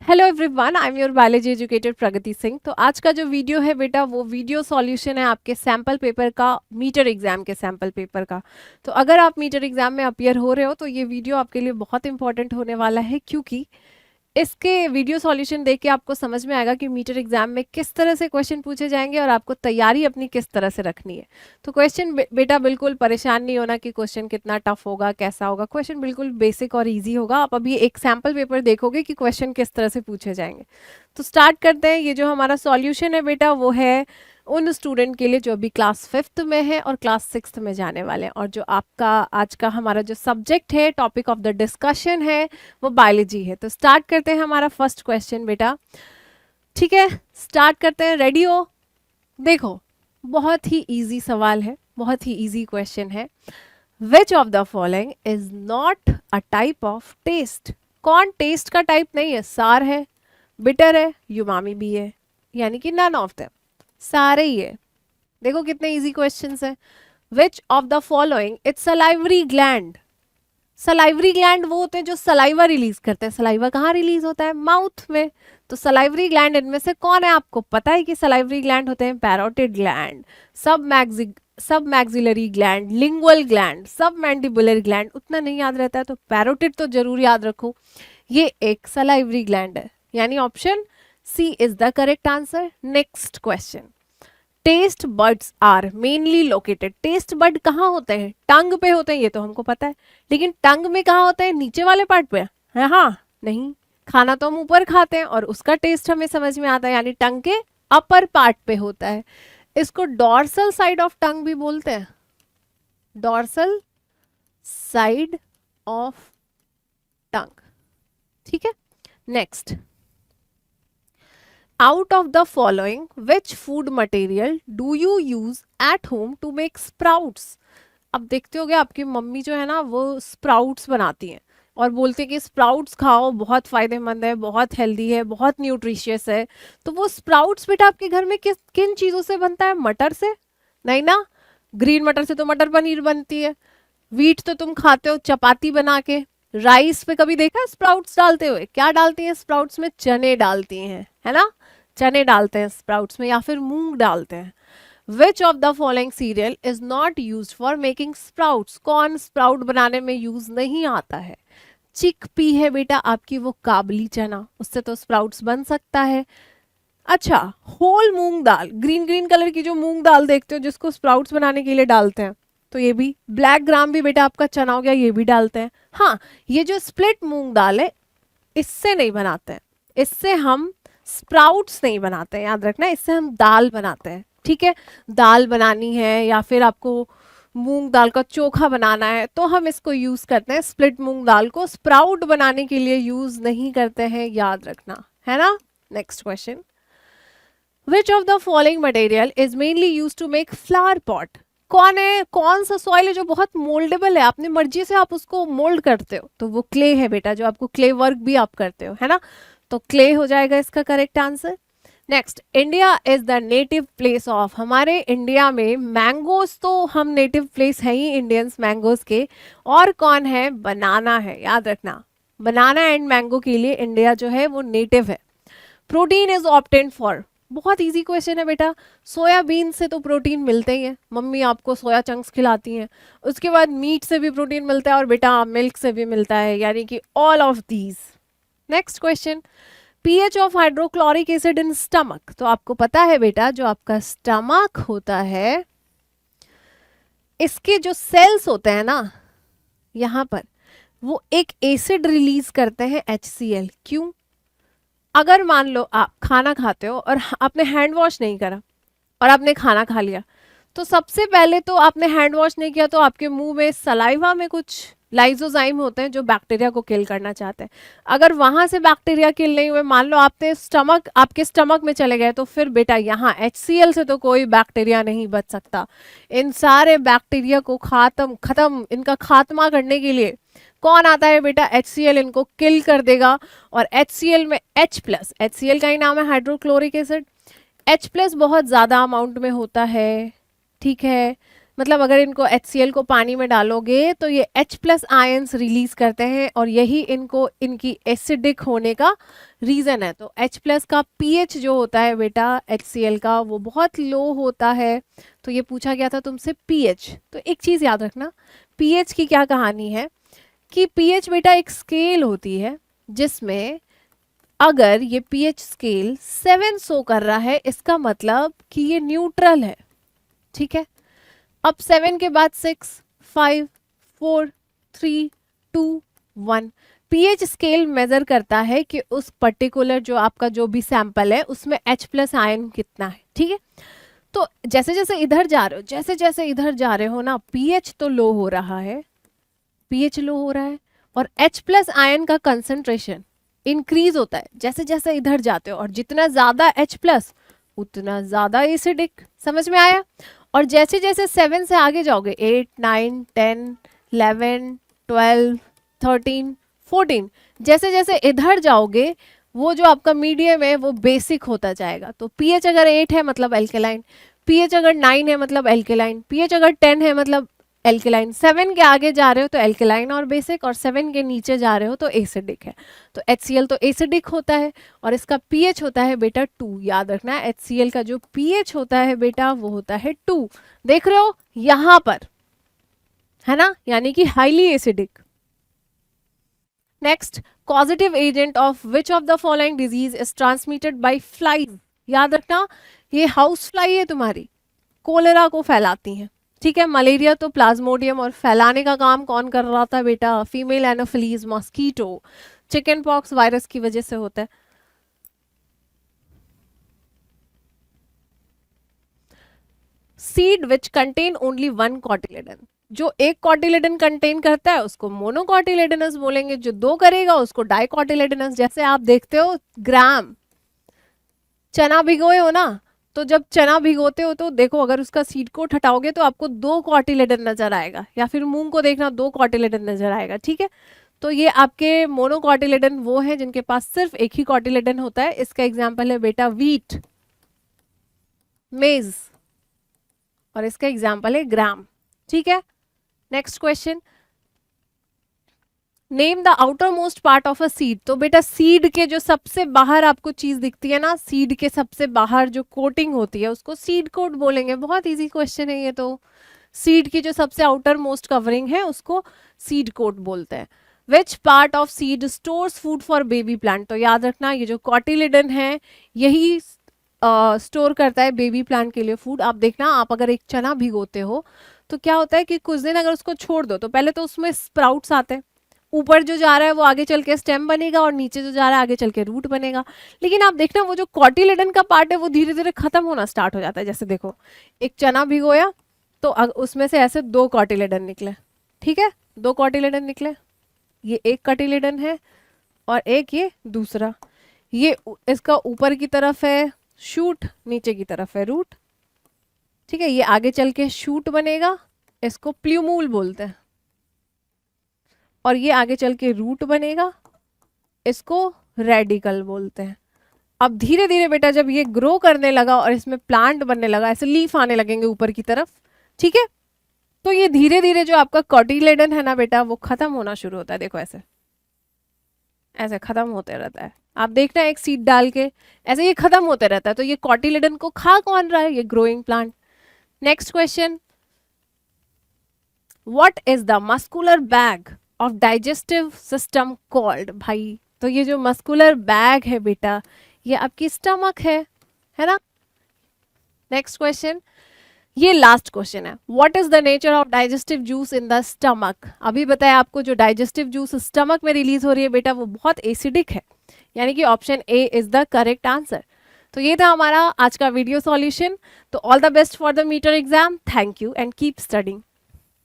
Hello everyone, I am your biology educator Pragati Singh. तो आज का जो वीडियो है बेटा, वो वीडियो सॉल्यूशन है आपके सैम्पल पेपर का, मीटर एग्जाम के सैम्पल पेपर का। तो अगर आप मीटर एग्जाम में अपीयर हो रहे हो तो ये वीडियो आपके लिए बहुत इंपॉर्टेंट होने वाला है, क्योंकि इसके वीडियो सॉल्यूशन देख के आपको समझ में आएगा कि मीटर एग्जाम में किस तरह से क्वेश्चन पूछे जाएंगे और आपको तैयारी अपनी किस तरह से रखनी है। तो क्वेश्चन बेटा बिल्कुल परेशान नहीं होना कि क्वेश्चन कितना टफ होगा, कैसा होगा। क्वेश्चन बिल्कुल बेसिक और इजी होगा। आप अभी एक सैम्पल पेपर देखोगे कि क्वेश्चन किस तरह से पूछे जाएंगे। तो स्टार्ट करते हैं। ये जो हमारा सॉल्यूशन है बेटा, वो है उन स्टूडेंट के लिए जो अभी क्लास 5th में है और क्लास 6th में जाने वाले हैं। और जो आपका आज का हमारा जो सब्जेक्ट है, टॉपिक ऑफ द डिस्कशन है, वो बायोलॉजी है। तो स्टार्ट करते हैं हमारा फर्स्ट क्वेश्चन बेटा। ठीक है, स्टार्ट करते हैं। रेडी हो? देखो, बहुत ही इजी सवाल है, बहुत ही इजी क्वेश्चन है। Which of the following is not a type of test? कौन टेस्ट का टाइप नहीं है? सार है, बिटर है, युमामी भी है, यानी कि नन ऑफ देम, सारे ही है। देखो कितने इजी क्वेश्चंस हैं। विच of the following, it's salivary gland. Salivary gland वो होते हैं जो सलाइवा रिलीज करते हैं। सलाइवा कहाँ रिलीज होता है? माउथ में। तो सलाइवरी ग्लैंड इनमें से कौन है? आपको पता है कि सलाइवरी ग्लैंड होते हैं पैरोटिड ग्लैंड, सब मैक्सिलरी ग्लैंड, लिंगुअल ग्लैंड, सब मैंडिबुलर ग्लैंड। उतना नहीं याद रहता है तो पैरोटिड तो जरूर याद रखो। ये एक सलाइवरी ग्लैंड है, यानी option C is the correct answer. Next question. Taste buds are mainly located. Taste bud कहाँ होते हैं? टंग पे होते हैं, ये तो हमको पता है। लेकिन टंग में कहाँ होते हैं? नीचे वाले पार्ट पे है? हाँ, नहीं, खाना तो हम ऊपर खाते हैं और उसका टेस्ट हमें समझ में आता है, यानी टंग के अपर पार्ट पे होता है। इसको डॉर्सल साइड ऑफ टंग भी बोलते हैं, डॉर्सल साइड ऑफ टंग। ठीक है, next. Out of the following, which food material do you use at home to make sprouts? अब देखते होगे आपकी मम्मी जो है ना, वो स्प्राउट्स बनाती हैं और बोलती है कि स्प्राउट्स खाओ, बहुत फायदेमंद है, बहुत हेल्दी है, बहुत न्यूट्रिशियस है। तो वो स्प्राउट्स बेटा आपके घर में किन चीज़ों से बनता है? मटर से? नहीं ना, ग्रीन मटर से तो मटर पनीर बनती है। व्हीट तो तुम खाते हो चपाती बना के। राइस पे कभी देखा है स्प्राउट्स डालते हुए? क्या डालती हैं स्प्राउट्स में? चने डालती हैं, है ना, चने डालते हैं स्प्राउट्स में, या फिर मूंग डालते हैं। विच of the following serial is not use for making sprouts? कौन स्प्राउट बनाने में यूज नहीं आता है? चिक पी है बेटा आपकी वो काबली चना, उससे तो स्प्राउट्स बन सकता है। अच्छा, होल मूंग दाल, ग्रीन ग्रीन कलर की जो मूंग दाल देखते हो जिसको स्प्राउट्स बनाने के लिए डालते हैं, तो ये भी। ब्लैक ग्राम भी बेटा आपका चना हो गया, ये भी डालते हैं। हाँ, ये जो स्प्लिट मूंग दाल है, इससे नहीं बनाते हैं, इससे हम स्प्राउट्स नहीं बनाते हैं, याद रखना, इससे हम दाल बनाते हैं। ठीक है, दाल बनानी है या फिर आपको मूंग दाल का चोखा बनाना है तो हम इसको यूज करते हैं। स्प्लिट मूंग दाल को स्प्राउट बनाने के लिए यूज नहीं करते हैं, याद रखना, है ना। Next question. Which of the following material is mainly use to make flower pot? कौन है, कौन सा सॉइल है जो बहुत मोल्डेबल है, अपनी मर्जी से आप उसको मोल्ड करते हो? तो वो क्ले है बेटा, जो आपको क्ले वर्क भी आप करते हो, है ना। तो क्ले हो जाएगा इसका correct answer. Next. India is the native place of. हमारे इंडिया में मैंगोज तो हम नेटिव प्लेस है ही इंडियंस मैंगोज के। और कौन है? बनाना है, याद रखना, बनाना एंड मैंगो के लिए इंडिया जो है वो नेटिव है। Protein is obtained for. बहुत इजी क्वेश्चन है बेटा। सोयाबीन से तो प्रोटीन मिलते ही है, मम्मी आपको सोया चंक्स खिलाती हैं। उसके बाद मीट से भी प्रोटीन मिलता है और बेटा मिल्क से भी मिलता है, यानी कि all of these. Next question. PH of hydrochloric acid in stomach. तो आपको पता है बेटा, जो आपका स्टमक होता है, इसके जो सेल्स होते हैं ना यहाँ पर, वो एक एसिड रिलीज करते हैं HCl। क्यों? अगर मान लो आप खाना खाते हो और आपने हैंड वॉश नहीं करा और आपने खाना खा लिया, तो सबसे पहले तो आपने हैंड वॉश नहीं किया, तो आपके मुंह में सलाइवा में कुछ लाइजोजाइम होते हैं जो बैक्टीरिया को किल करना चाहते हैं। अगर वहां से बैक्टीरिया किल नहीं हुए, मान लो आपके स्टमक में चले गए, तो फिर बेटा यहाँ HCl से तो कोई बैक्टीरिया नहीं बच सकता। इन सारे बैक्टीरिया को खत्म इनका खात्मा करने के लिए कौन आता है बेटा? HCl इनको किल कर देगा। और HCl में H+, HCl का ही नाम है हाइड्रोक्लोरिक एसिड। H+ बहुत ज्यादा अमाउंट में होता है, ठीक है। मतलब अगर इनको HCl को पानी में डालोगे तो ये H+ आयंस रिलीज करते हैं और यही इनको इनकी एसिडिक होने का रीजन है। तो H+ का pH जो होता है बेटा HCl का वो बहुत लो होता है। तो ये पूछा गया था तुमसे pH। तो एक चीज याद रखना, pH की क्या कहानी है कि pH बेटा एक स्केल होती है जिसमें अगर ये pH स्केल 7 शो कर रहा है इसका मतलब कि ये न्यूट्रल है। ठीक है, अब 7 के बाद 6, 5, 4, 3, 2, 1 pH स्केल मेजर करता है कि उस पर्टिकुलर जो आपका जो भी सैंपल है उसमें H+ आयन कितना है। ठीक है, तो जैसे जैसे इधर जा रहे हो, जैसे जैसे इधर जा रहे हो ना, pH तो लो हो रहा है, pH लो हो रहा है और H+ आयन का कंसंट्रेशन इंक्रीज होता है जैसे जैसे इधर जाते हो, और जितना ज्यादा H+ उतना ज्यादा एसिडिक। समझ में आया? और जैसे जैसे 7 से आगे जाओगे 8, 9, 10, 11, 12, 13, 14 जैसे जैसे इधर जाओगे वो जो आपका मीडियम है वो बेसिक होता जाएगा। तो pH अगर 8 है मतलब एल्केलाइन, pH अगर 9 है मतलब एल्केलाइन, pH अगर 10 है मतलब एल्केलाइन। 7 के आगे जा रहे हो तो एल्केलाइन और बेसिक, और 7 के नीचे जा रहे हो तो एसिडिक है। तो HCl तो एसिडिक होता है और इसका pH होता है बेटा 2। याद रखना HCl का जो pH होता है बेटा वो होता है 2। देख रहे हो यहां पर, है ना, यानी कि highly acidic. Next, causative agent of which of the following disease is transmitted by flies. याद रखना ये हाउस फ्लाई है तुम्हारी, कोलेरा को फैलाती हैं। ठीक है, मलेरिया तो प्लाज्मोडियम, और फैलाने का काम कौन कर रहा था बेटा? Female anopheles mosquito. Chicken pox virus की वजह से होता है। Seed which contain only 1 cotyledon. जो एक कॉटिलेडन कंटेन करता है उसको मोनोकॉटिलेडनस बोलेंगे, जो 2 करेगा उसको डाइकॉटिलेडनस। जैसे आप देखते हो ग्राम, चना भिगोए हो ना, तो जब चना भिगोते हो तो देखो अगर उसका सीड कोट हटाओगे तो आपको 2 कॉटिलेडन नजर आएगा, या फिर मूंग को देखना 2 कॉटिलेडन नजर आएगा। ठीक है, तो ये आपके मोनोकॉटिलेडन वो है जिनके पास सिर्फ एक ही कॉटिलेडन होता है। इसका एग्जाम्पल है बेटा वीट, मेज, और इसका एग्जाम्पल है ग्राम। ठीक है, next question, name the outer most part of a seed. तो बेटा सीड के जो सबसे बाहर आपको चीज दिखती है ना, सीड के सबसे बाहर जो कोटिंग होती है उसको सीड कोट बोलेंगे। बहुत इजी क्वेश्चन है ये तो। सीड की जो सबसे आउटर मोस्ट कवरिंग है उसको सीड कोट बोलते हैं। Which part of seed stores food for baby plant. तो याद रखना ये जो कॉटिलिडन है यही स्टोर करता है बेबी प्लांट के लिए फूड। आप देखना, आप अगर एक चना भिगोते हो तो क्या होता है कि कुछ दिन अगर उसको छोड़ दो तो पहले तो उसमें स्प्राउट्स आते हैं, ऊपर जो जा रहा है वो आगे चल के स्टेम बनेगा और नीचे जो जा रहा है आगे चल के रूट बनेगा। लेकिन आप देखना वो जो कॉटिलेडन का पार्ट है वो धीरे धीरे खत्म होना स्टार्ट हो जाता है। जैसे देखो एक चना भिगोया तो उसमें से ऐसे 2 कॉटिलेडन निकले। ठीक है, 2 कॉटिलेडन निकले, ये एक कॉटिलेडन है और एक ये दूसरा। ये इसका ऊपर की तरफ है शूट, नीचे की तरफ है रूट। ठीक है, ये आगे चल के शूट बनेगा, इसको प्ल्यूमूल बोलते हैं, और ये आगे चल के रूट बनेगा, इसको रेडिकल बोलते हैं। अब धीरे धीरे बेटा जब ये ग्रो करने लगा और इसमें प्लांट बनने लगा, ऐसे लीफ आने लगेंगे ऊपर की तरफ। ठीक है, तो ये धीरे धीरे जो आपका कॉटिलेडन है ना बेटा वो खत्म होना शुरू होता है। देखो ऐसे ऐसे खत्म होते रहता है। आप देखना एक सीड डाल के ऐसे ये खत्म होते रहता है। तो ये कॉटिलेडन को खा कौन रहा है? ये growing plant. Next question, what is the muscular bag of digestive system called. भाई तो ये जो मस्कुलर बैग है बेटा ये आपकी स्टमक है ना। नेक्स्ट क्वेश्चन, ये लास्ट क्वेश्चन है, what is the nature of digestive juice in the stomach. अभी बताया आपको जो डाइजेस्टिव जूस स्टमक में रिलीज हो रही है बेटा वो बहुत एसिडिक है, यानी कि option A is the correct answer. तो ये था हमारा आज का वीडियो सॉल्यूशन। तो all the best for the meter exam. Thank you and keep studying.